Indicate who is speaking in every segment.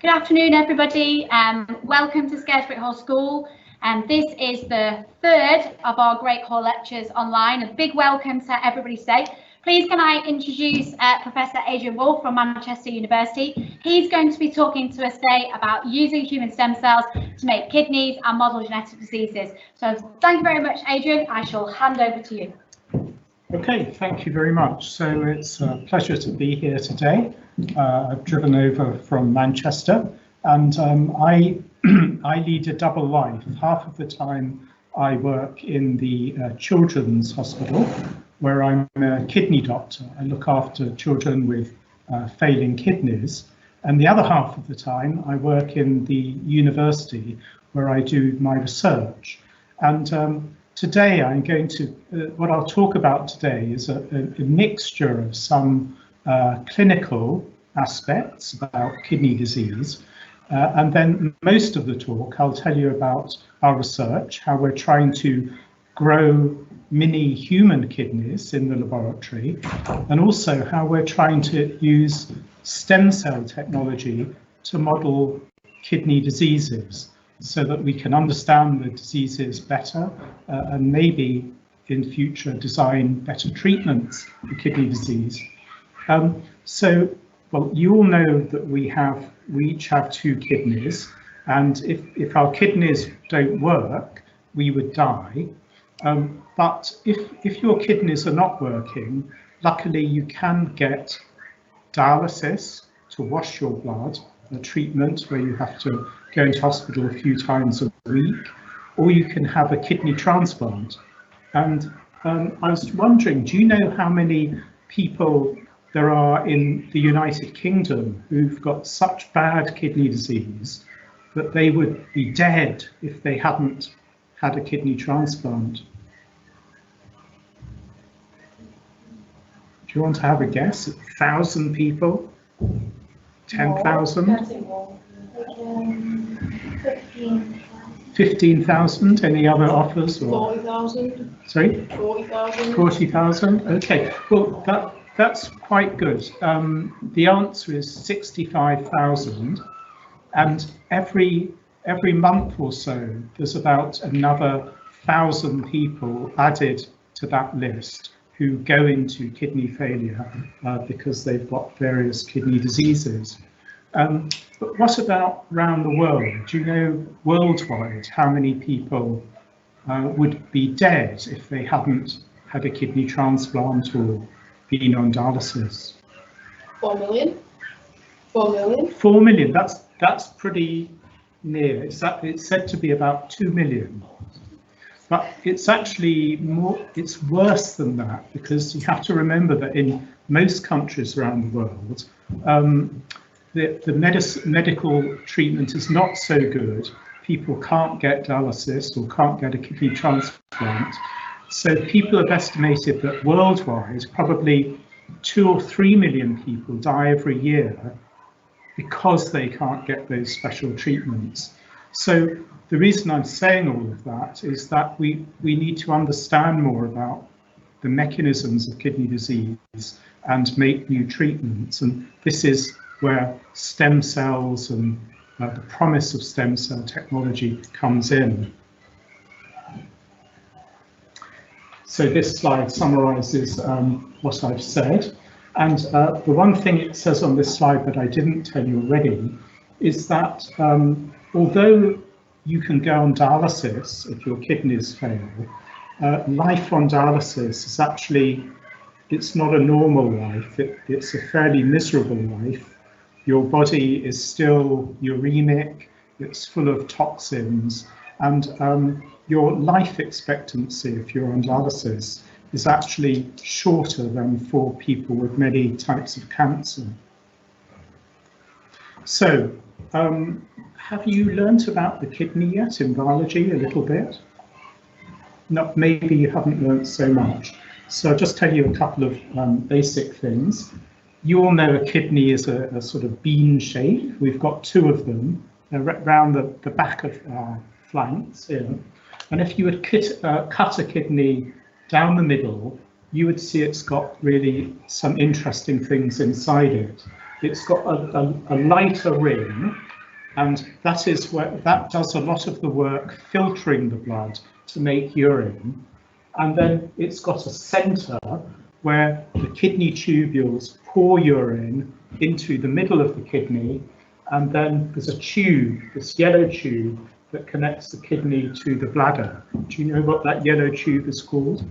Speaker 1: Good afternoon, everybody. Welcome to Scarisbrick Hall School. This is the third of our Great Hall lectures online. A big welcome to everybody today. Please can I introduce Professor Adrian Woolf from Manchester University. He's going to be talking to us today about using human stem cells to make kidneys and model genetic diseases. So thank you very much, Adrian. I shall hand over to you.
Speaker 2: Okay, thank you very much. So it's a pleasure to be here today. I've driven over from Manchester, and I lead a double life. Half of the time I work in the Children's Hospital, where I'm a kidney doctor. I look after children with failing kidneys, and the other half of the time I work in the university, where I do my research. And today I'm going to, what I'll talk about today is a mixture of some clinical aspects about kidney disease, and then most of the talk I'll tell you about our research, how we're trying to grow mini human kidneys in the laboratory, and also how we're trying to use stem cell technology to model kidney diseases so that we can understand the diseases better and maybe in future design better treatments for kidney disease. Well, you all know that we each have two kidneys, and if our kidneys don't work, we would die. But if your kidneys are not working, luckily you can get dialysis to wash your blood, a treatment where you have to go into hospital a few times a week, or you can have a kidney transplant. And I was wondering, do you know how many people there are in the United Kingdom who've got such bad kidney disease that they would be dead if they hadn't had a kidney transplant? Do you want to have a guess? 1,000 people? 10,000? 15,000? Any other offers?
Speaker 3: 40,000.
Speaker 2: Sorry?
Speaker 3: 40,000.
Speaker 2: 40,000? Okay, well that's quite good. The answer is 65,000, and every month or so there's about another 1,000 people added to that list who go into kidney failure because they've got various kidney diseases. But what about around the world? Do you know worldwide how many people would be dead if they hadn't had a kidney transplant or been on dialysis?
Speaker 3: 4 million. 4 million.
Speaker 2: 4 million. That's pretty near. It's said to be about 2 million. But it's actually more. It's worse than that, because you have to remember that in most countries around the world, the medical treatment is not so good. People can't get dialysis or can't get a kidney transplant. So people have estimated that worldwide, probably 2 or 3 million people die every year because they can't get those special treatments. So the reason I'm saying all of that is that we need to understand more about the mechanisms of kidney disease and make new treatments. And this is where stem cells and the promise of stem cell technology comes in. So this slide summarizes what I've said. And the one thing it says on this slide that I didn't tell you already is that although you can go on dialysis if your kidneys fail, life on dialysis is actually, it's not a normal life. It's a fairly miserable life. Your body is still uremic, it's full of toxins, and your life expectancy if you're on dialysis is actually shorter than for people with many types of cancer. So, have you learnt about the kidney yet in biology a little bit? No, maybe you haven't learnt so much. So I'll just tell you a couple of basic things. You all know a kidney is a sort of bean shape. We've got two of them around the back of our flanks here. And if you would cut a kidney down the middle, you would see it's got really some interesting things inside it. It's got a lighter ring and that does a lot of the work filtering the blood to make urine. And then it's got a centre where the kidney tubules pour urine into the middle of the kidney, and then there's a tube, this yellow tube, that connects the kidney to the bladder. Do you know what that yellow tube is called?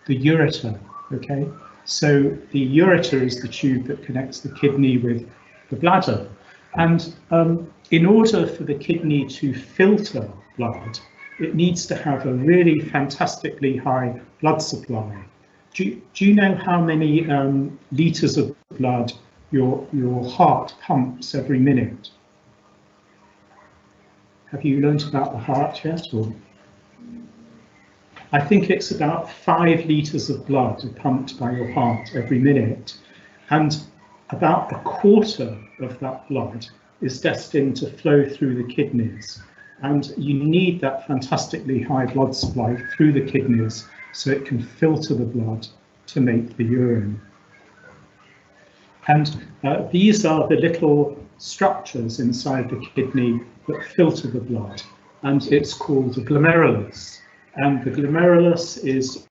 Speaker 2: The ureter, okay? So the ureter is the tube that connects the kidney with the bladder. And in order for the kidney to filter blood, it needs to have a really fantastically high blood supply. Do you know how many litres of blood your heart pumps every minute? Have you learnt about the heart yet? Or? I think it's about 5 litres of blood are pumped by your heart every minute, and about a quarter of that blood is destined to flow through the kidneys. And you need that fantastically high blood supply through the kidneys so it can filter the blood to make the urine. And these are the little structures inside the kidney that filter the blood, and it's called the glomerulus. And the glomerulus is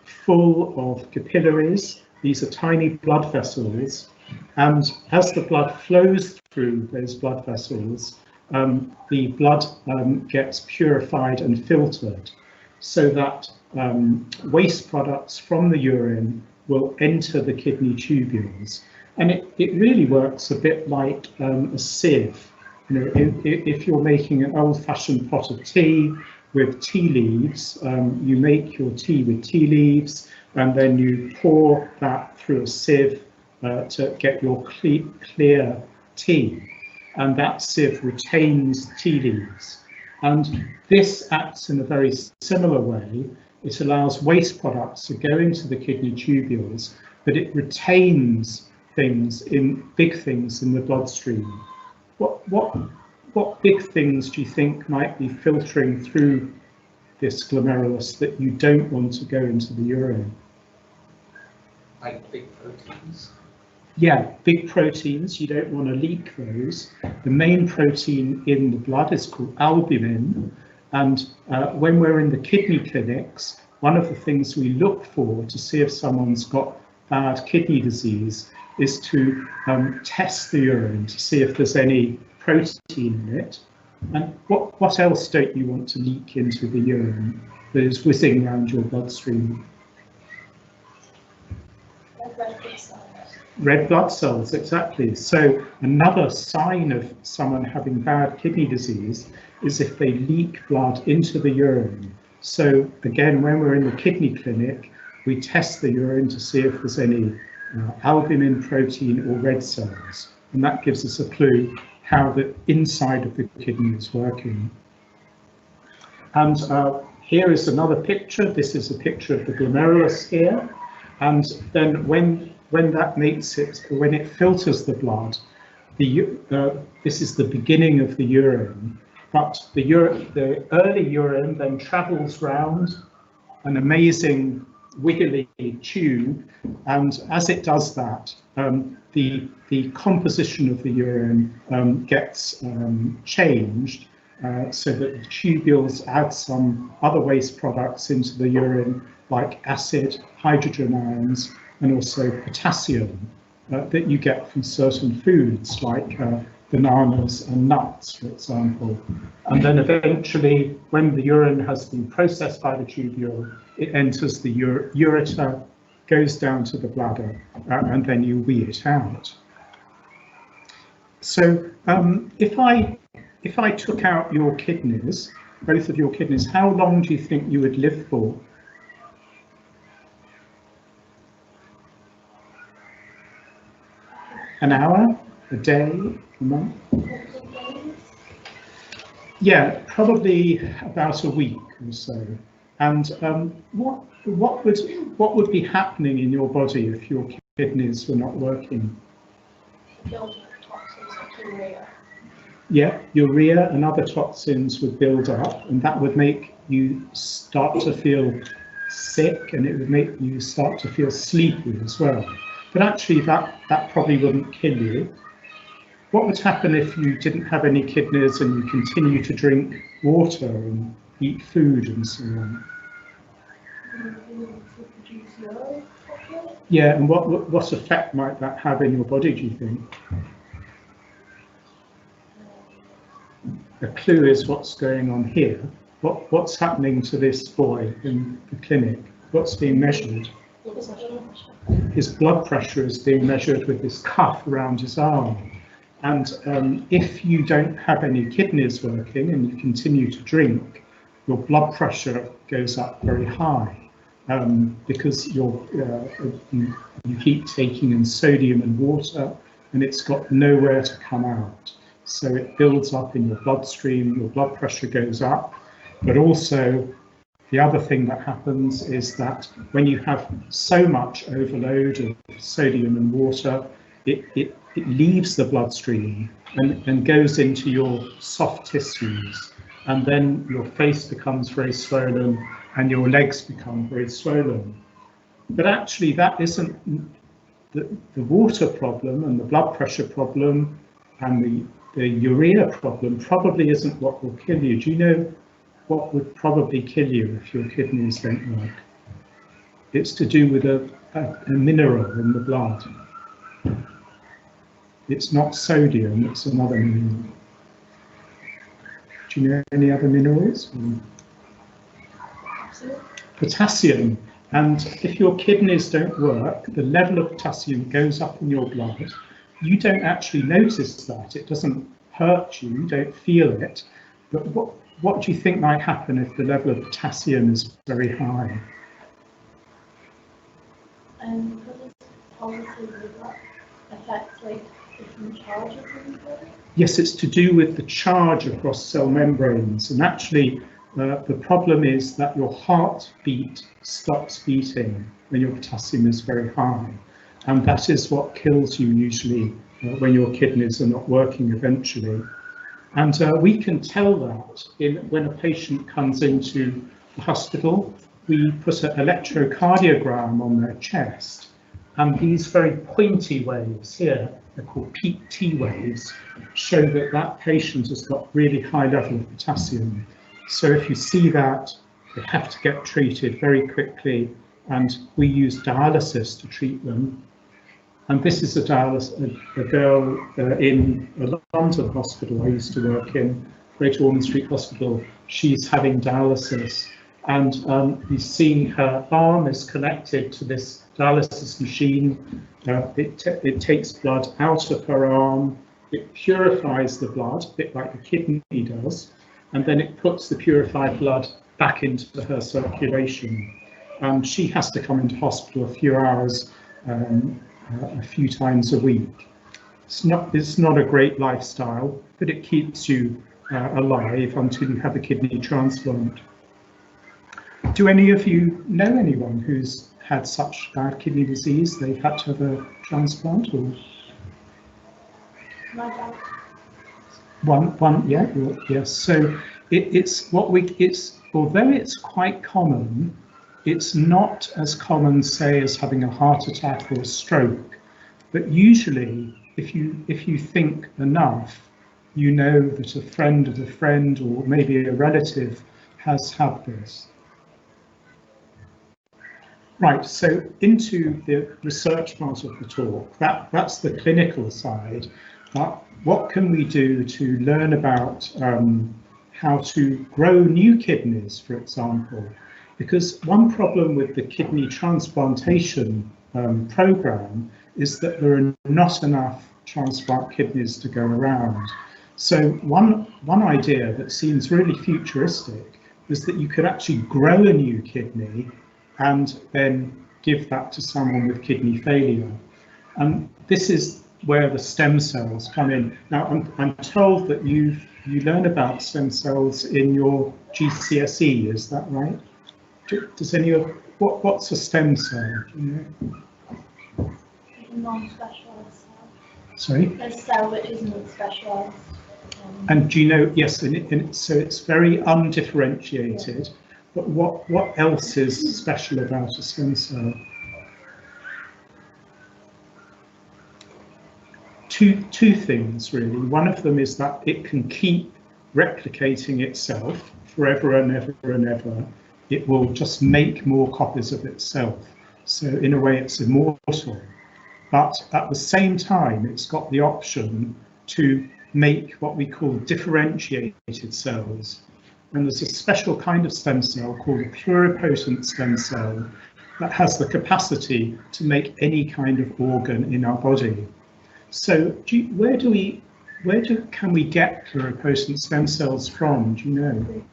Speaker 2: full of capillaries. These are tiny blood vessels, and as the blood flows through those blood vessels, the blood gets purified and filtered so that waste products from the urine will enter the kidney tubules. And it really works a bit like a sieve. You know, if you're making an old-fashioned pot of tea with tea leaves, you make your tea with tea leaves, and then you pour that through a sieve to get your clear tea. And that sieve retains tea leaves. And this acts in a very similar way. It allows waste products to go into the kidney tubules, but it retains big things in the bloodstream. What big things do you think might be filtering through this glomerulus that you don't want to go into the urine?
Speaker 4: Like big proteins?
Speaker 2: Yeah, big proteins, you don't want to leak those. The main protein in the blood is called albumin, and when we're in the kidney clinics, one of the things we look for to see if someone's got bad kidney disease is to test the urine to see if there's any protein in it. And what else don't you want to leak into the urine that is whizzing around your bloodstream? Red blood cells, exactly. So another sign of someone having bad kidney disease is if they leak blood into the urine. So again, when we're in the kidney clinic, we test the urine to see if there's any albumin protein or red cells, and that gives us a clue how the inside of the kidney is working. And here is another picture. This is a picture of the glomerulus here, and then when it filters the blood, this is the beginning of the urine, but the early urine then travels round an amazing wiggly tube, and as it does that, the composition of the urine gets changed so that the tubules add some other waste products into the urine, like acid, hydrogen ions, and also potassium that you get from certain foods like bananas and nuts, for example. And then eventually, when the urine has been processed by the tubule, it enters the ureter, goes down to the bladder, and then you wee it out. So if I took out your kidneys, both of your kidneys, how long do you think you would live for? An hour, a day, a month? Yeah, probably about a week or so. And what would be happening in your body if your kidneys were not working?
Speaker 3: Toxins like urea.
Speaker 2: Yeah, urea and other toxins would build up, and that would make you start to feel sick, and it would make you start to feel sleepy as well. But actually that probably wouldn't kill you. what would happen if you didn't have any kidneys and you continue to drink water and eat food and so on? Yeah, and what effect might that have in your body, do you think? The clue is what's going on here. What's happening to this boy in the clinic? What's being measured? His blood pressure is being measured with this cuff around his arm. And if you don't have any kidneys working and you continue to drink, your blood pressure goes up very high because you keep taking in sodium and water and it's got nowhere to come out. So it builds up in your bloodstream, your blood pressure goes up, but also the other thing that happens is that when you have so much overload of sodium and water, it leaves the bloodstream and goes into your soft tissues, and then your face becomes very swollen and your legs become very swollen. But actually that isn't the water problem and the blood pressure problem and the urea problem probably isn't what will kill you. Do you know what would probably kill you if your kidneys don't work? It's to do with a mineral in the blood. It's not sodium, it's another mineral. Do you know any other minerals? Potassium. And if your kidneys don't work, the level of potassium goes up in your blood. You don't actually notice that. It doesn't hurt you, you don't feel it. But what do you think might happen if the level of potassium is very high?
Speaker 3: Obviously, would that affect like different charges in the body?
Speaker 2: Yes, it's to do with the charge across cell membranes. And actually, the problem is that your heartbeat stops beating when your potassium is very high. And that is what kills you usually when your kidneys are not working eventually. And we can tell that when a patient comes into the hospital. We put an electrocardiogram on their chest, and these very pointy waves here, they're called peak T waves, show that that patient has got really high level of potassium. So if you see that, they have to get treated very quickly, and we use dialysis to treat them. And this is a girl in a London hospital I used to work in, Great Ormond Street Hospital. She's having dialysis, and you've seen her arm is connected to this dialysis machine. It takes blood out of her arm, it purifies the blood, a bit like the kidney does, and then it puts the purified blood back into her circulation. She has to come into hospital a few hours, a few times a week. It's not a great lifestyle, but it keeps you alive until you have a kidney transplant. Do any of you know anyone who's had such bad kidney disease they've had to have a transplant? Or
Speaker 3: My dad.
Speaker 2: One, yeah, yes. So although it's quite common, it's not as common, say, as having a heart attack or a stroke. But usually, if you think enough, you know that a friend of a friend or maybe a relative has had this. Right, so into the research part of the talk, that's the clinical side. But what can we do to learn about how to grow new kidneys, for example? Because one problem with the kidney transplantation program is that there are not enough transplant kidneys to go around. So one idea that seems really futuristic is that you could actually grow a new kidney and then give that to someone with kidney failure. And this is where the stem cells come in. Now, I'm told that you learn about stem cells in your GCSE, is that right? Does what's a stem cell? Do you know?
Speaker 3: Non-specialised cell.
Speaker 2: Sorry?
Speaker 3: A cell which isn't specialised.
Speaker 2: And do you know, yes, so it's very undifferentiated, but what else is special about a stem cell? two things really. One of them is that it can keep replicating itself forever and ever and ever. It will just make more copies of itself. So in a way it's immortal. But at the same time, it's got the option to make what we call differentiated cells. And there's a special kind of stem cell called a pluripotent stem cell that has the capacity to make any kind of organ in our body. So where can we get pluripotent stem cells from? Do you know?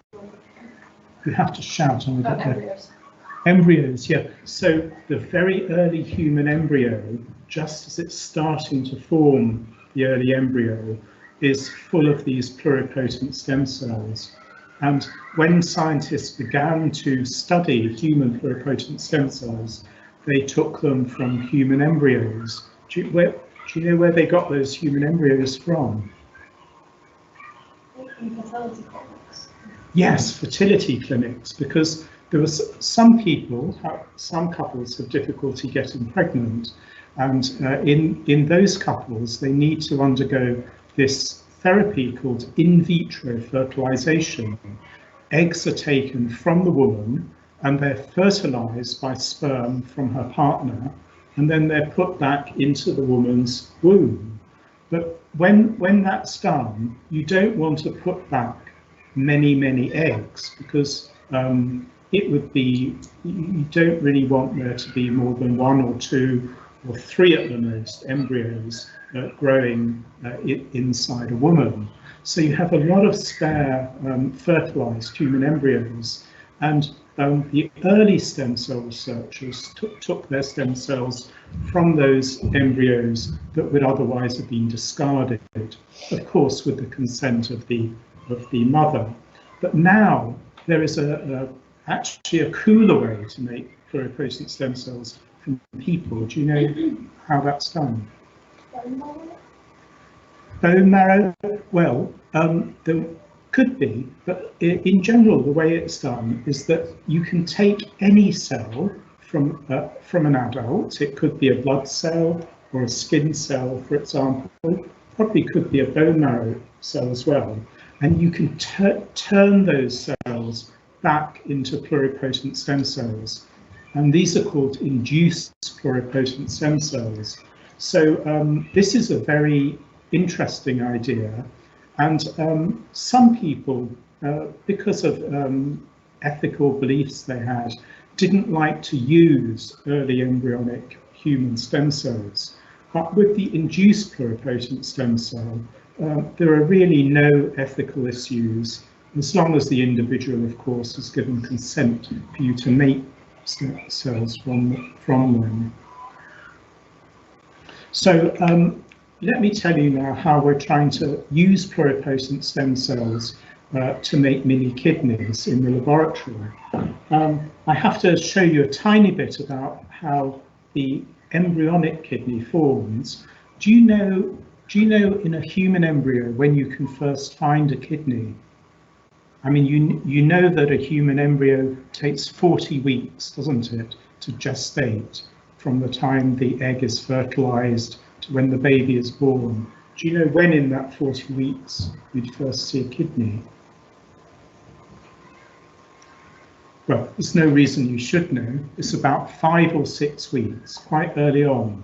Speaker 2: You have to shout on the
Speaker 3: Embryos.
Speaker 2: Embryos, yeah. So the very early human embryo, just as it's starting to form, the early embryo, is full of these pluripotent stem cells. And when scientists began to study human pluripotent stem cells, they took them from human embryos. Do you know where they got those human embryos from?
Speaker 3: Infertility clinics.
Speaker 2: Yes, fertility clinics, because there was some couples have difficulty getting pregnant, and in those couples they need to undergo this therapy called in vitro fertilization. Eggs are taken from the woman and they're fertilized by sperm from her partner, and then they're put back into the woman's womb. But when that's done, you don't want to put back many eggs, because it would be, you don't really want there to be more than 1 or 2 or 3 at the most embryos growing inside a woman. So you have a lot of spare fertilized human embryos, and the early stem cell researchers took their stem cells from those embryos that would otherwise have been discarded, of course with the consent of the mother. But now there is actually a cooler way to make pluripotent stem cells from people. Do you know how that's done? Bone marrow? Well, there could be, but in general, the way it's done is that you can take any cell from an adult. It could be a blood cell or a skin cell, for example. Probably could be a bone marrow cell as well. And you can turn those cells back into pluripotent stem cells. And these are called induced pluripotent stem cells. So this is a very interesting idea. And some people, because of ethical beliefs they had, didn't like to use early embryonic human stem cells. But with the induced pluripotent stem cell, there are really no ethical issues, as long as the individual, of course, has given consent for you to make stem cells from them. So let me tell you now how we're trying to use pluripotent stem cells to make mini kidneys in the laboratory. I have to show you a tiny bit about how the embryonic kidney forms. Do you know in a human embryo when you can first find a kidney? I mean, you know that a human embryo takes 40 weeks, doesn't it, to gestate from the time the egg is fertilized to when the baby is born. Do you know when in that 40 weeks you'd first see a kidney? Well, there's no reason you should know. It's about 5 or 6 weeks, quite early on.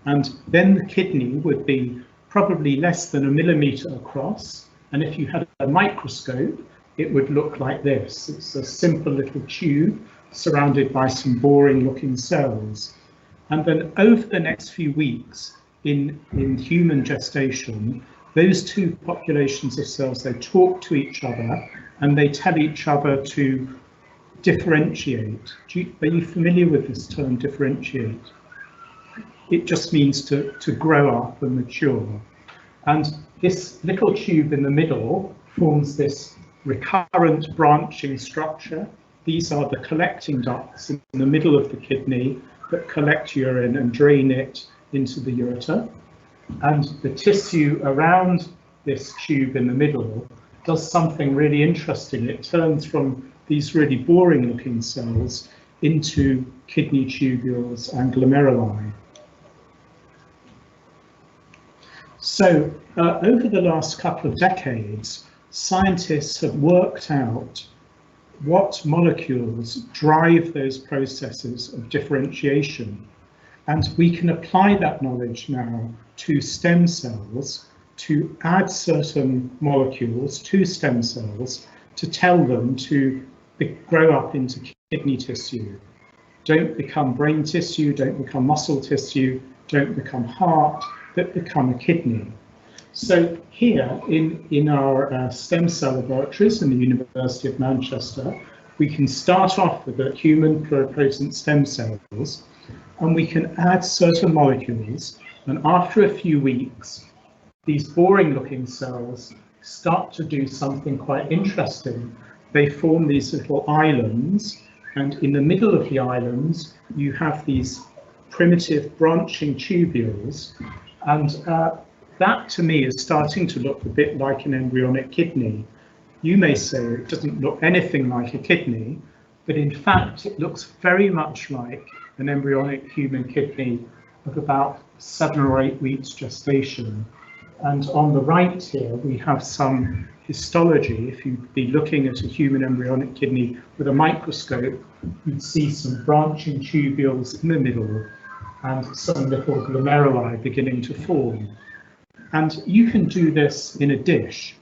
Speaker 2: And then the kidney would be probably less than 1 millimeter across. And if you had a microscope, it would look like this. It's a simple little tube surrounded by some boring looking cells. And then over the next few weeks in human gestation, those two populations of cells, they talk to each other and they tell each other to differentiate. Are you familiar with this term, differentiate? It just means to grow up and mature. And this little tube in the middle forms this recurrent branching structure. These are the collecting ducts in the middle of the kidney that collect urine and drain it into the ureter. And the tissue around this tube in the middle does something really interesting. It turns from these really boring looking cells into kidney tubules and glomeruli. So over the last couple of decades, scientists have worked out what molecules drive those processes of differentiation. And we can apply that knowledge now to stem cells to add certain molecules to stem cells to tell them to grow up into kidney tissue. Don't become brain tissue, don't become muscle tissue, don't become heart, but become a kidney. So here in our stem cell laboratories in the University of Manchester, we can start off with the human pluripotent stem cells, and we can add certain molecules, and after a few weeks, these boring looking cells start to do something quite interesting. They form these little islands, and in the middle of the islands, you have these primitive branching tubules, and that to me is starting to look a bit like an embryonic kidney. You may say it doesn't look anything like a kidney, but in fact it looks very much like an embryonic human kidney of about 7 or 8 weeks gestation. And on the right here we have some histology. If you'd be looking at a human embryonic kidney with a microscope, you'd see some branching tubules in the middle and some little glomeruli beginning to form. And you can do this in a dish,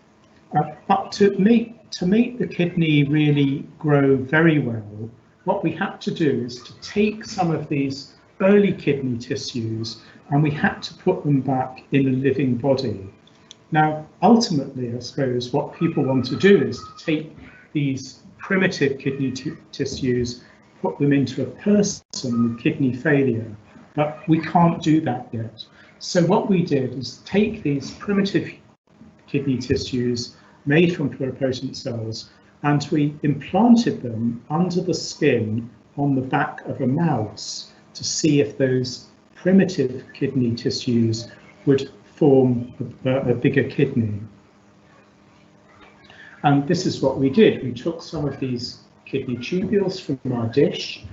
Speaker 2: but to make the kidney really grow very well, what we had to do is to take some of these early kidney tissues and we had to put them back in a living body. Now, ultimately, I suppose what people want to do is to take these primitive kidney tissues, put them into a person with kidney failure, but we can't do that yet. So what we did is take these primitive kidney tissues made from pluripotent cells, and we implanted them under the skin on the back of a mouse to see if those primitive kidney tissues would form a bigger kidney. And this is what we did. We took some of these kidney tubules from our dish,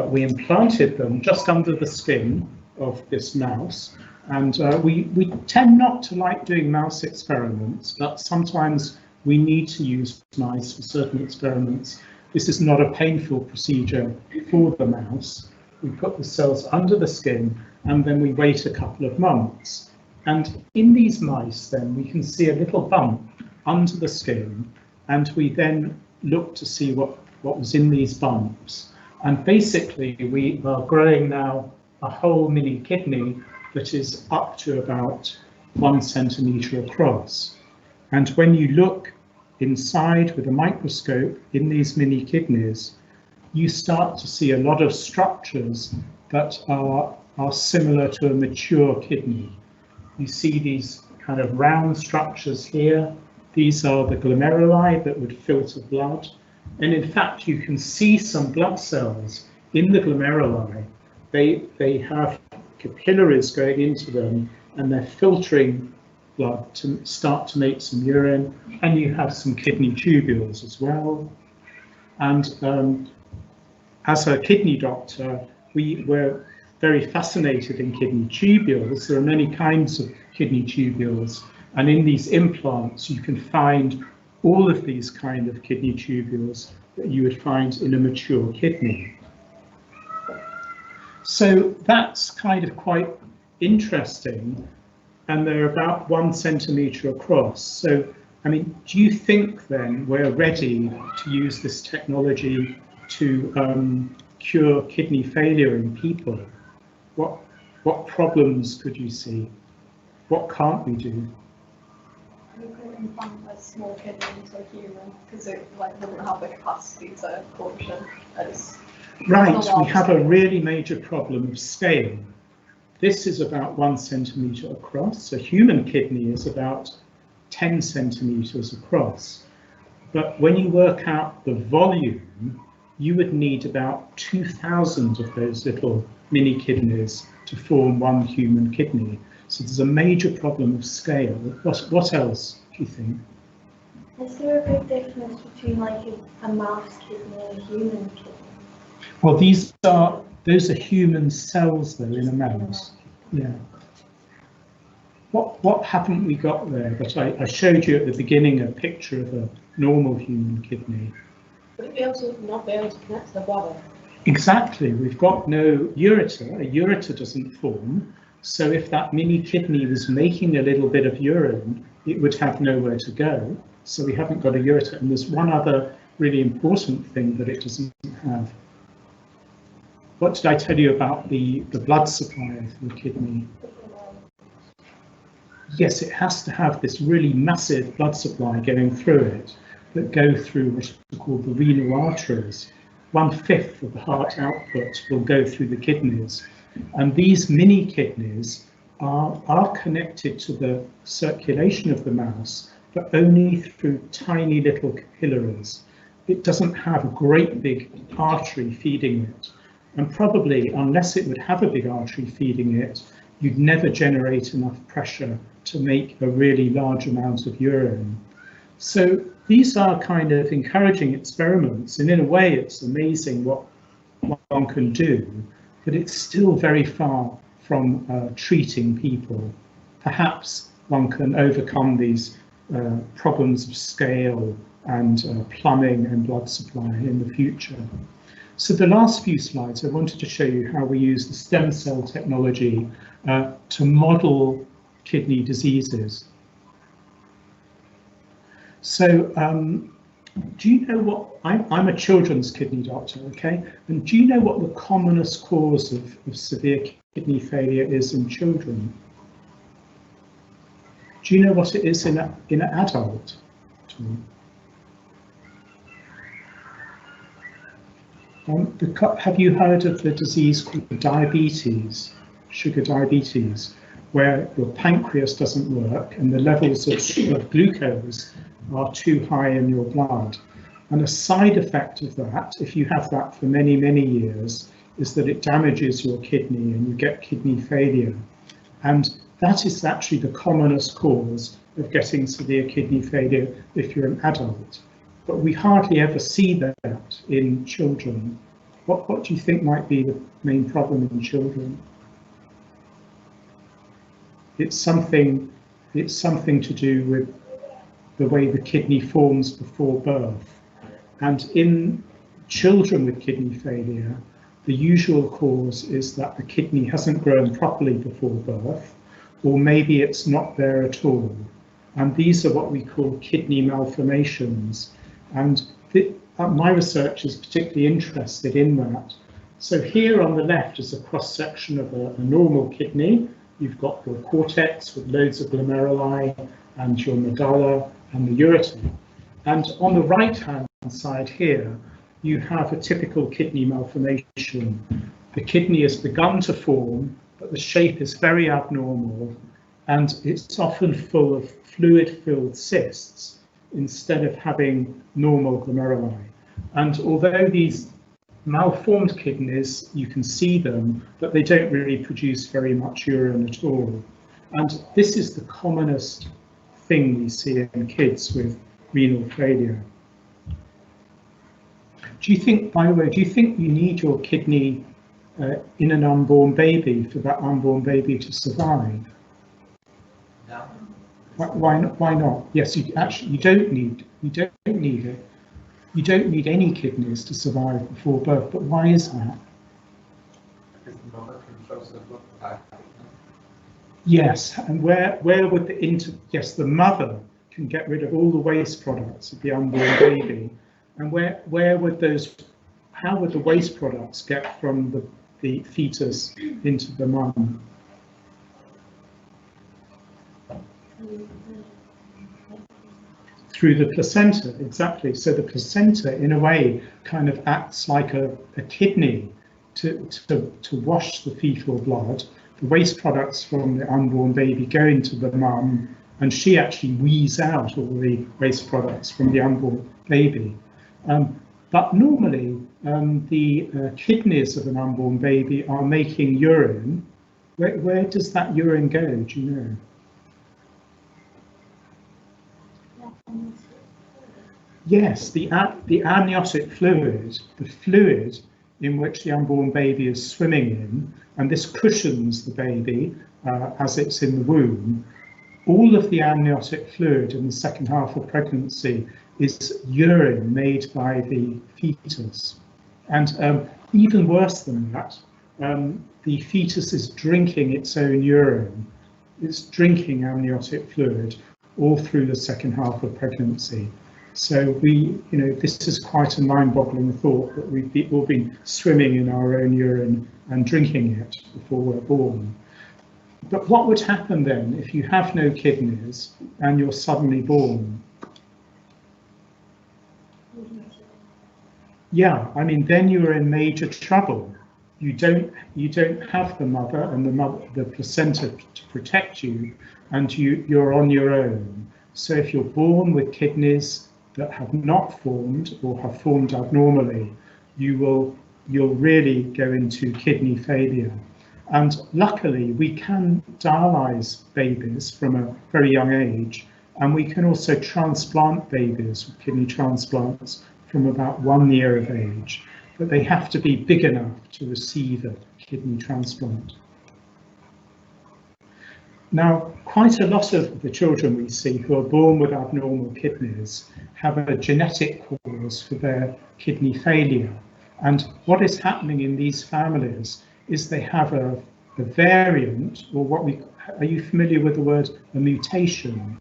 Speaker 2: we implanted them just under the skin of this mouse. And we tend not to like doing mouse experiments, but sometimes we need to use mice for certain experiments. This is not a painful procedure for the mouse. We put the cells under the skin and then we wait a couple of months. And in these mice then we can see a little bump under the skin, and we then look to see what was in these bumps. And basically we are growing now a whole mini kidney that is up to about 1 centimetre across. And when you look inside with a microscope in these mini kidneys, you start to see a lot of structures that are similar to a mature kidney. You see these kind of round structures here. These are the glomeruli that would filter blood. And in fact, you can see some blood cells in the glomeruli. They have capillaries going into them, and they're filtering blood to start to make some urine, and you have some kidney tubules as well. And as a kidney doctor, we were very fascinated in kidney tubules. There are many kinds of kidney tubules, and in these implants you can find all of these kind of kidney tubules that you would find in a mature kidney. So that's kind of quite interesting, and they're about 1 centimetre across. So, I mean, do you think then we're ready to use this technology to cure kidney failure in people? What problems could you see? What can't we do?
Speaker 3: We could implant a small kidney into a human because it doesn't have the capacity to function as.
Speaker 2: Right, we have a really major problem of scale. This is about 1 centimetre across. A human kidney is about 10 centimetres across. But when you work out the volume, you would need about 2,000 of those little mini kidneys to form one human kidney. So there's a major problem of scale. What else do you think?
Speaker 3: Is there a big difference between like a mouse kidney and a human kidney?
Speaker 2: Well, those are human cells though in a mouse. Yeah. what haven't we got there? But I showed you at the beginning a picture of a normal human kidney.
Speaker 3: Would it be able to not be able to connect to the bladder?
Speaker 2: Exactly, we've got no ureter. A ureter doesn't form. So if that mini kidney was making a little bit of urine, it would have nowhere to go. So we haven't got a ureter. And there's one other really important thing that it doesn't have. What did I tell you about the blood supply of the kidney? Yes, it has to have this really massive blood supply going through it that go through what are called the renal arteries. 1/5 of the heart output will go through the kidneys. And these mini kidneys are connected to the circulation of the mouse, but only through tiny little capillaries. It doesn't have a great big artery feeding it. And probably, unless it would have a big artery feeding it, you'd never generate enough pressure to make a really large amount of urine. So these are kind of encouraging experiments, and in a way it's amazing what one can do, but it's still very far from treating people. Perhaps one can overcome these problems of scale and plumbing and blood supply in the future. So the last few slides, I wanted to show you how we use the stem cell technology to model kidney diseases. So do you know what, I'm a children's kidney doctor, okay? And do you know what the commonest cause of severe kidney failure is in children? Do you know what it is in an adult? Have you heard of the disease called diabetes, sugar diabetes, where your pancreas doesn't work and the levels of glucose are too high in your blood? And a side effect of that, if you have that for many, many years, is that it damages your kidney and you get kidney failure. And that is actually the commonest cause of getting severe kidney failure if you're an adult. But we hardly ever see that in children. What do you think might be the main problem in children? It's something to do with the way the kidney forms before birth. And in children with kidney failure, the usual cause is that the kidney hasn't grown properly before birth, or maybe it's not there at all. And these are what we call kidney malformations. And my research is particularly interested in that. So here on the left is a cross-section of a normal kidney. You've got your cortex with loads of glomeruli and your medulla and the ureter. And on the right-hand side here, you have a typical kidney malformation. The kidney has begun to form, but the shape is very abnormal, and it's often full of fluid-filled cysts instead of having normal glomeruli. And although these malformed kidneys, you can see them, but they don't really produce very much urine at all. And this is the commonest thing we see in kids with renal failure. Do you think, by the way, do you think you need your kidney in an unborn baby for that unborn baby to survive?
Speaker 4: No.
Speaker 2: Why not? Yes, you don't need it. You don't need any kidneys to survive before birth, but why is that?
Speaker 4: Because the mother controls the blood supply.
Speaker 2: Yes, and where would the mother can get rid of all the waste products of the unborn baby, and how would the waste products get from the fetus into the mum? Through the placenta, exactly. So the placenta, in a way, kind of acts like a kidney to wash the fetal blood. The waste products from the unborn baby go into the mum, and she actually wheezes out all the waste products from the unborn baby. But normally, the kidneys of an unborn baby are making urine. Where does that urine go? Do you know? Yes, the amniotic fluid, the fluid in which the unborn baby is swimming in, and this cushions the baby as it's in the womb, all of the amniotic fluid in the second half of pregnancy is urine made by the fetus. And even worse than that, the fetus is drinking its own urine. It's drinking amniotic fluid all through the second half of pregnancy. So this is quite a mind-boggling thought that we've all been swimming in our own urine and drinking it before we're born. But what would happen then if you have no kidneys and you're suddenly born? Yeah, I mean, then you're in major trouble. You don't have the mother and the placenta to protect you, and you're on your own. So if you're born with kidneys that have not formed or have formed abnormally, you'll really go into kidney failure. And luckily, we can dialyze babies from a very young age, and we can also transplant babies with kidney transplants from about 1 year of age, but they have to be big enough to receive a kidney transplant. Now, quite a lot of the children we see who are born with abnormal kidneys have a genetic cause for their kidney failure. And what is happening in these families is they have a variant, or are you familiar with the word a mutation?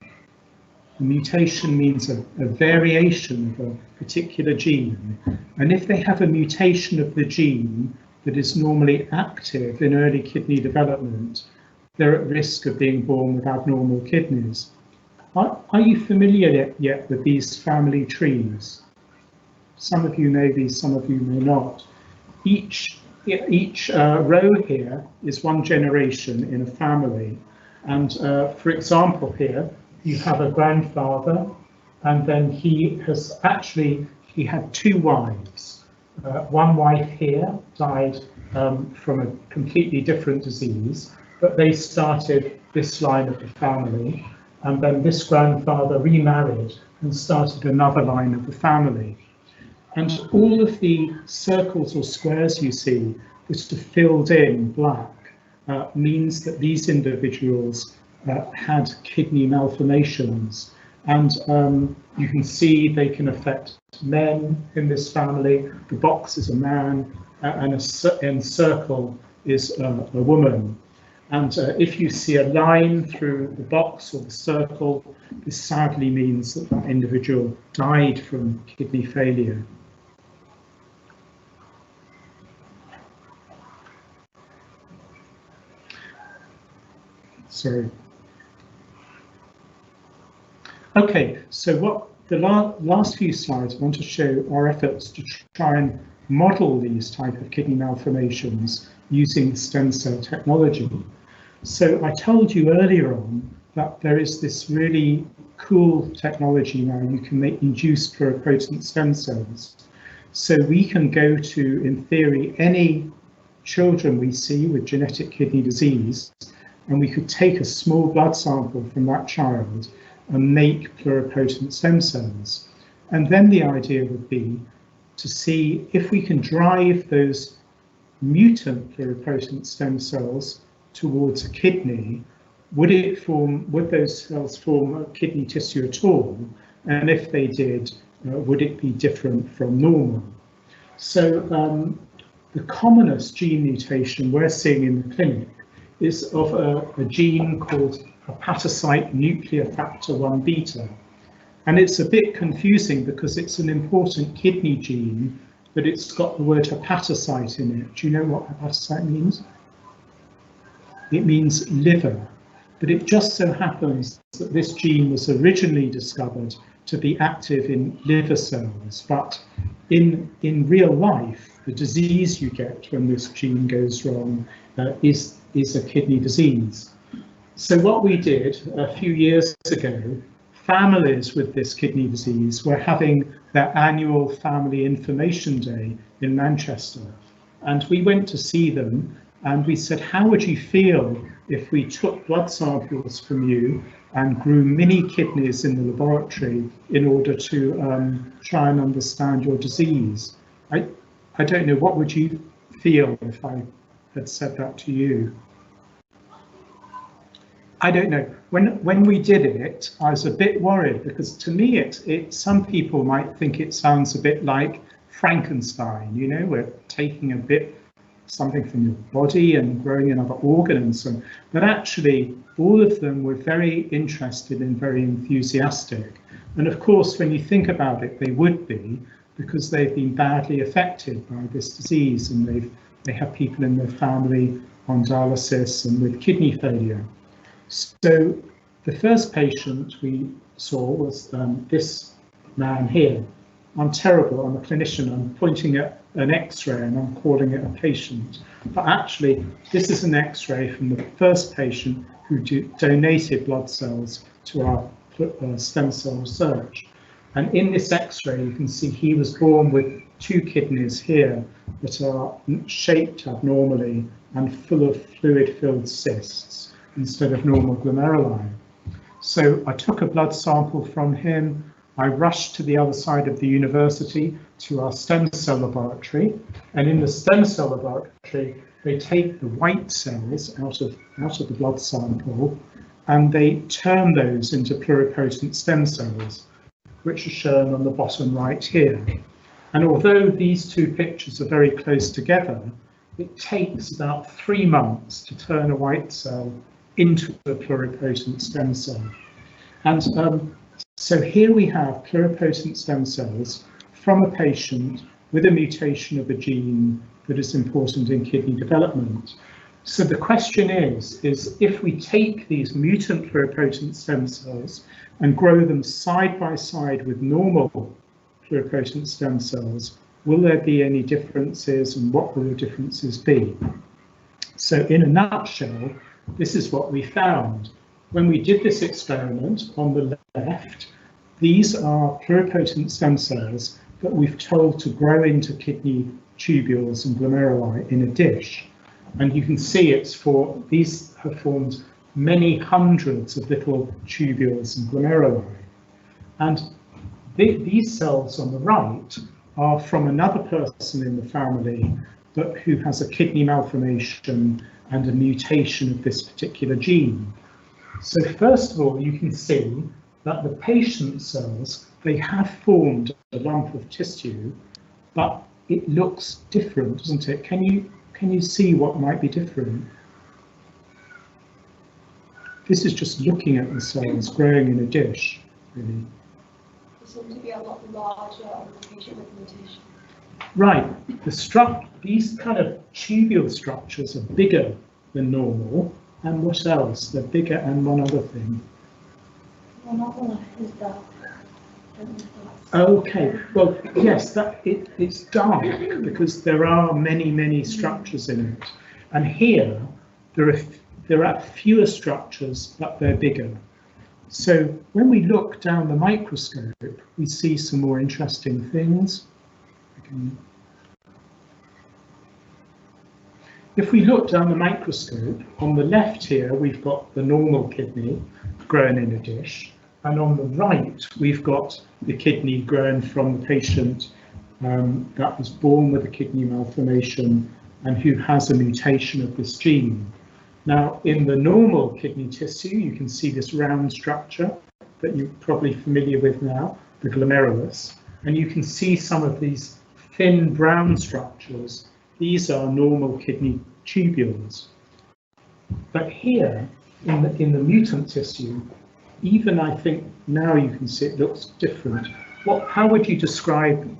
Speaker 2: A mutation means a variation of a particular gene. And if they have a mutation of the gene that is normally active in early kidney development, they're at risk of being born with abnormal kidneys. Are you familiar yet with these family trees? Some of you know these, some of you may not. Each row here is one generation in a family. And for example, here you have a grandfather, and then he had 2 wives. One wife here died from a completely different disease, but they started this line of the family, and then this grandfather remarried and started another line of the family. And all of the circles or squares you see that are filled in black means that these individuals had kidney malformations. And you can see they can affect men in this family. The box is a man, and a circle is a woman. And if you see a line through the box or the circle, this sadly means that that individual died from kidney failure. Sorry. Okay, so what the last few slides I want to show our efforts to try and model these type of kidney malformations using stem cell technology. So I told you earlier on that there is this really cool technology now. You can induce pluripotent stem cells. So we can go to, in theory, any children we see with genetic kidney disease, and we could take a small blood sample from that child and make pluripotent stem cells. And then the idea would be to see if we can drive those mutant pluripotent stem cells towards a kidney. Would those cells form kidney tissue at all? And if they did, would it be different from normal? So the commonest gene mutation we're seeing in the clinic is of a gene called hepatocyte nuclear factor 1 beta. And it's a bit confusing because it's an important kidney gene, but it's got the word hepatocyte in it. Do you know what hepatocyte means? It means liver, but it just so happens that this gene was originally discovered to be active in liver cells, but in real life, the disease you get when this gene goes wrong is a kidney disease. So what we did a few years ago, families with this kidney disease were having their annual Family Information Day in Manchester. And we went to see them and we said, how would you feel if we took blood samples from you and grew mini kidneys in the laboratory in order to try and understand your disease? I don't know, what would you feel if I had said that to you? I don't know. When we did it, I was a bit worried because to me, some people might think it sounds a bit like Frankenstein. You know, we're taking a bit something from your body and growing another organ and so on. But actually, all of them were very interested and very enthusiastic. And of course, when you think about it, they would be, because they've been badly affected by this disease, and they have people in their family on dialysis and with kidney failure. So the first patient we saw was this man here. I'm terrible, I'm a clinician, I'm pointing at an X-ray and I'm calling it a patient. But actually, this is an X-ray from the first patient who donated blood cells to our stem cell research. And in this X-ray, you can see he was born with 2 kidneys here that are shaped abnormally and full of fluid-filled cysts instead of normal glomeruli. So I took a blood sample from him. I rushed to the other side of the university to our stem cell laboratory, and in the stem cell laboratory they take the white cells out of the blood sample and they turn those into pluripotent stem cells, which are shown on the bottom right here. And although these 2 pictures are very close together, it takes about 3 months to turn a white cell into a pluripotent stem cell. And so here we have pluripotent stem cells from a patient with a mutation of a gene that is important in kidney development. So the question is if we take these mutant pluripotent stem cells and grow them side by side with normal pluripotent stem cells, will there be any differences, and what will the differences be? So in a nutshell, this is what we found. When we did this experiment on the left, these are pluripotent stem cells that we've told to grow into kidney tubules and glomeruli in a dish. And you can see these have formed many hundreds of little tubules and glomeruli. And these cells on the right are from another person in the family, but who has a kidney malformation and a mutation of this particular gene. So first of all, you can see that the patient cells, they have formed a lump of tissue, but it looks different, doesn't it? Can you see what might be different? This is just looking at the cells growing in a dish, really.
Speaker 3: They seem to be a lot larger on the patient with mutation.
Speaker 2: Right, these kind of tubule structures are bigger than normal, and what else? They're bigger, and one other thing.
Speaker 3: Well, not the left is dark.
Speaker 2: Okay, well, yes, it's dark because there are many structures in it, and here there are fewer structures, but they're bigger. So when we look down the microscope, we see some more interesting things. If we look down the microscope, on the left here, we've got the normal kidney grown in a dish. And on the right, we've got the kidney grown from the patient that was born with a kidney malformation and who has a mutation of this gene. Now, in the normal kidney tissue, you can see this round structure that you're probably familiar with now, the glomerulus. And you can see some of these thin brown structures. These are normal kidney tubules. But here, in the mutant tissue, even I think now you can see it looks different. How would you describe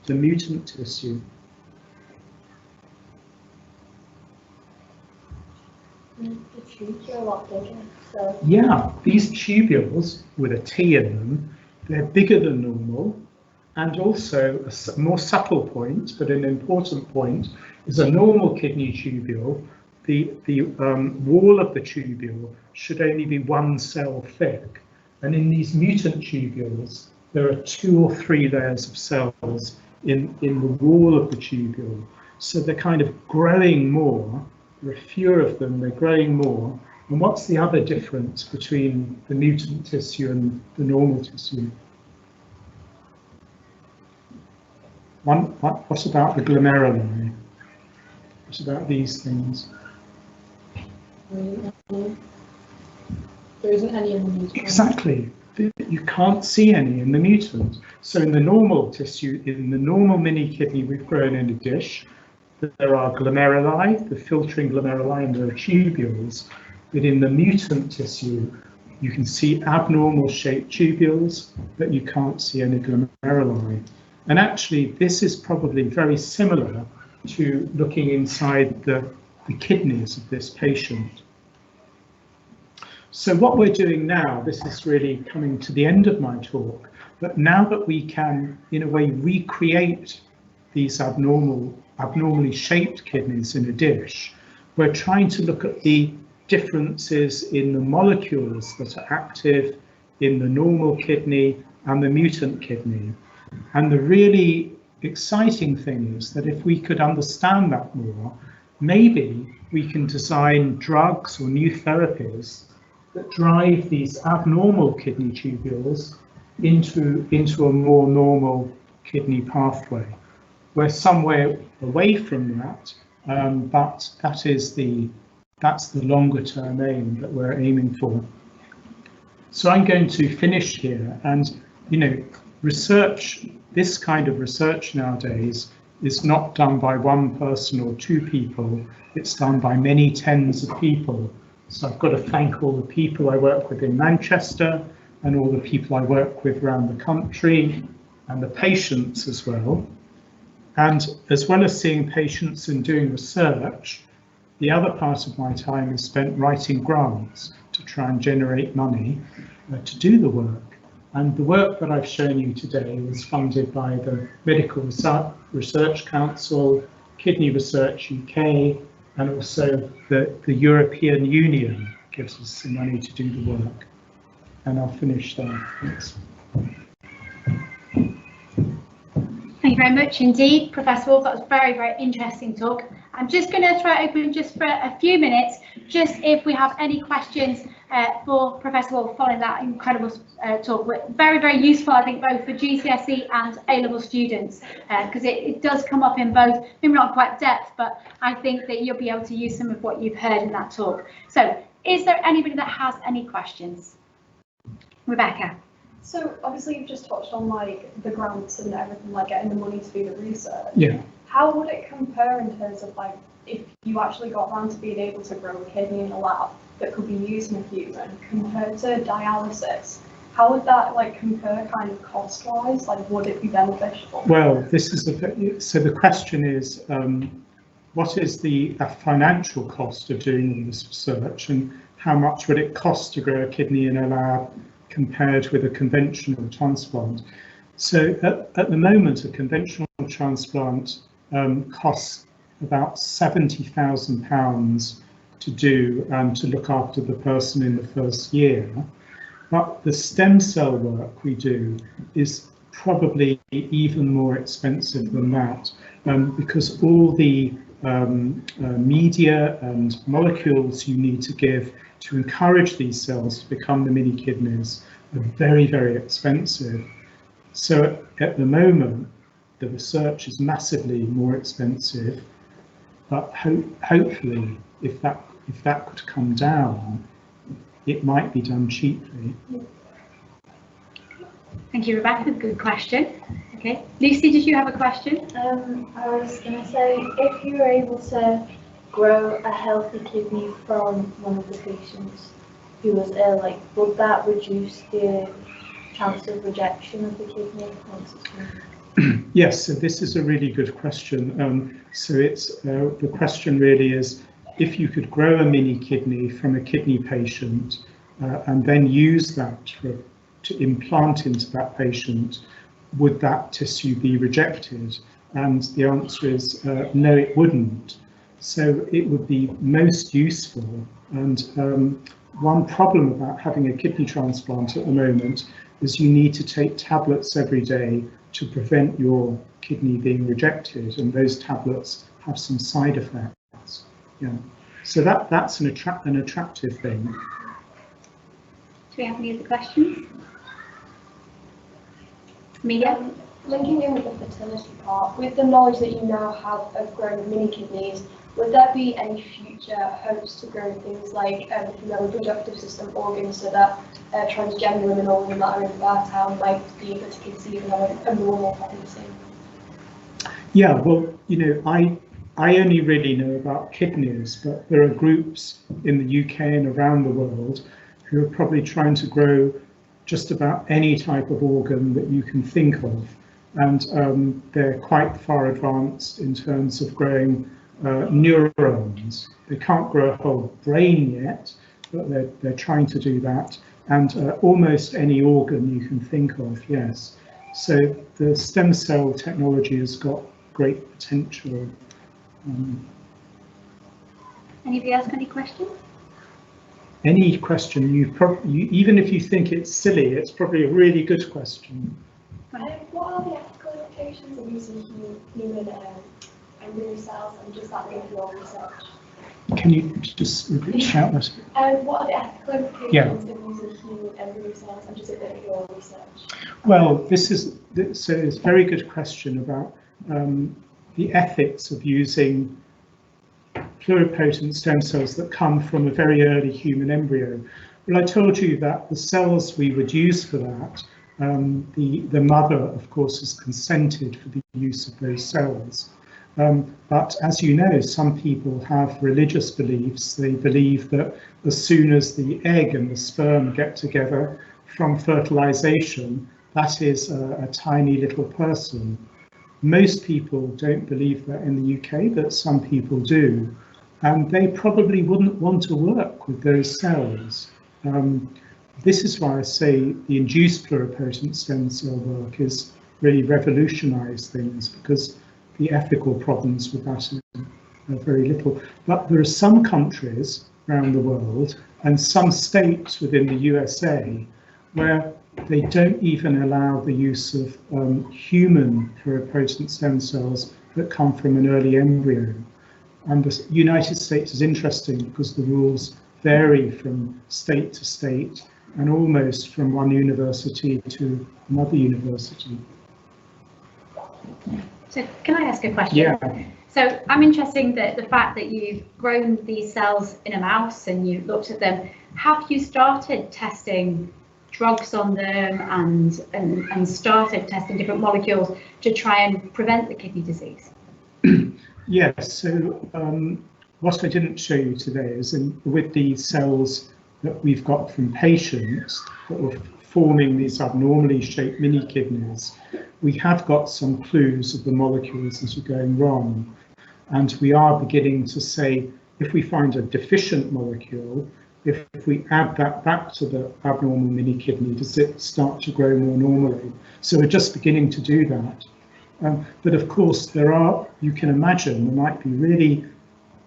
Speaker 2: the mutant tissue?
Speaker 3: The tubes are a lot bigger. So
Speaker 2: Yeah, these tubules with a T in them, they're bigger than normal. And also a more subtle point, but an important point, is a normal kidney tubule. The wall of the tubule should only be 1 cell thick. And in these mutant tubules, there are 2 or 3 layers of cells in the wall of the tubule. So they're kind of growing more. There are fewer of them, they're growing more. And what's the other difference between the mutant tissue and the normal tissue? What about the glomeruli? What about these things?
Speaker 3: There isn't any in the mutant.
Speaker 2: Exactly. You can't see any in the mutant. So in the normal tissue, in the normal mini kidney we've grown in a dish, there are glomeruli, the filtering glomeruli, and there are tubules. But in the mutant tissue, you can see abnormal shaped tubules, but you can't see any glomeruli. And actually, this is probably very similar to looking inside the kidneys of this patient. So what we're doing now, this is really coming to the end of my talk, but now that we can, in a way, recreate these abnormally shaped kidneys in a dish, we're trying to look at the differences in the molecules that are active in the normal kidney and the mutant kidney. And the really exciting thing is that if we could understand that more, maybe we can design drugs or new therapies that drive these abnormal kidney tubules into a more normal kidney pathway. We're somewhere away from that, but that's the longer term aim that we're aiming for. So I'm going to finish here, and research, this kind of research nowadays is not done by one person or two people, it's done by many tens of people. So I've got to thank all the people I work with in Manchester and all the people I work with around the country and the patients as well. And as well as seeing patients and doing research, the other part of my time is spent writing grants to try and generate money to do the work. And the work that I've shown you today was funded by the Medical Research Council, Kidney Research UK, and also the European Union gives us some money to do the work. And I'll finish there. Thanks.
Speaker 1: Thank you very much indeed, Professor Woolf. That was very, very interesting talk. I'm just going to throw it open just for a few minutes, just if we have any questions for Professor Woolf following that incredible talk. Very, very useful, I think, both for GCSE and A-level students, because it does come up in both, maybe not quite depth, but I think that you'll be able to use some of what you've heard in that talk. So is there anybody that has any questions? Rebecca.
Speaker 3: So obviously you've just touched on like the grants and everything, like getting the money to do the research.
Speaker 2: Yeah.
Speaker 3: How would it compare in terms of like if you actually got around to being able to grow a kidney in a lab that could be used in a human compared to dialysis? How would that like compare kind of cost wise? Like would it be beneficial?
Speaker 2: Well, this is so the question is what is the financial cost of doing all this research, and how much would it cost to grow a kidney in a lab compared with a conventional transplant? So at the moment, a conventional transplant costs about £70,000 to do and to look after the person in the first year. But the stem cell work we do is probably even more expensive than that, because all the media and molecules you need to give to encourage these cells to become the mini kidneys are very, very expensive. So at the moment, the research is massively more expensive, but hopefully, if that could come down, it might be done cheaply.
Speaker 1: Thank you, Rebecca. Good question. Okay, Lucy, did you have a question?
Speaker 5: I was going to say, if you were able to grow a healthy kidney from one of the patients who was ill, like, would that reduce the chance of rejection of the kidney once it's been?
Speaker 2: Yes, so this is a really good question. So it's the question really is, if you could grow a mini kidney from a kidney patient and then use that to implant into that patient, would that tissue be rejected? And the answer is no, it wouldn't. So it would be most useful. And one problem about having a kidney transplant at the moment is you need to take tablets every day to prevent your kidney being rejected, and those tablets have some side effects. Yeah, so that's an attractive thing.
Speaker 1: Do we have any other questions? Amelia?
Speaker 6: Linking in with the fertility part, with the knowledge that you now have of growing mini kidneys,
Speaker 3: would there be any future hopes to grow things like female reproductive system organs so that transgender women or women that are infertile might be able to conceive and have a normal pregnancy?
Speaker 2: Yeah, well, you know, I only really know about kidneys, but there are groups in the UK and around the world who are probably trying to grow just about any type of organ that you can think of. And they're quite far advanced in terms of growing neurons. They can't grow a whole brain yet, but they're trying to do that. And almost any organ you can think of, yes. So the stem cell technology has got great potential.
Speaker 1: Anybody else got any questions?
Speaker 2: Any question, even if you think it's silly, it's probably a really good question.
Speaker 3: What are the ethical implications of using human embryo cells, and does that make your research?
Speaker 2: Can you just shout that?
Speaker 3: What are the ethical implications of using human embryo cells, and does it make your research?
Speaker 2: Well, this is a very good question about the ethics of using pluripotent stem cells that come from a very early human embryo. Well, I told you that the cells we would use for that, the mother, of course, has consented for the use of those cells. But as you know, some people have religious beliefs. They believe that as soon as the egg and the sperm get together from fertilization, that is a tiny little person. Most people don't believe that in the UK, but some people do. And they probably wouldn't want to work with those cells. This is why I say the induced pluripotent stem cell work is really revolutionised things, because the ethical problems with that are very little. But there are some countries around the world and some states within the USA where they don't even allow the use of human pluripotent stem cells that come from an early embryo. And the United States is interesting because the rules vary from state to state and almost from one university to another university.
Speaker 1: So can I ask a question?
Speaker 2: Yeah.
Speaker 1: So I'm interested in the fact that you've grown these cells in a mouse and you looked at them. Have you started testing drugs on them and started testing different molecules to try and prevent the kidney disease?
Speaker 2: Yes, so what I didn't show you today is with the cells that we've got from patients that were forming these abnormally shaped mini kidneys, we have got some clues of the molecules that are going wrong. And we are beginning to say, if we find a deficient molecule, if we add that back to the abnormal mini kidney, does it start to grow more normally? So we're just beginning to do that. But of course, you can imagine, there might be really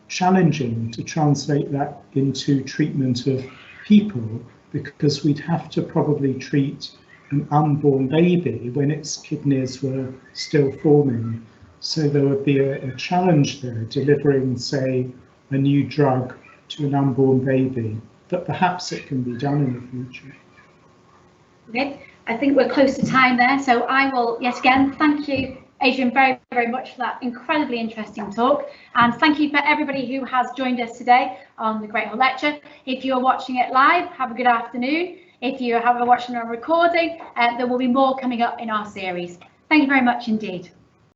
Speaker 2: challenging to translate that into treatment of people, because we'd have to probably treat an unborn baby when its kidneys were still forming. So there would be a challenge there, delivering, say, a new drug to an unborn baby, but perhaps it can be done in the future.
Speaker 1: Okay, I think we're close to time there, so I will yet again thank you, Adrian, very, very much for that incredibly interesting talk, and thank you for everybody who has joined us today on the Great Hall Lecture. If you're watching it live, have a good afternoon. If you are watching a recording, there will be more coming up in our series. Thank you very much indeed.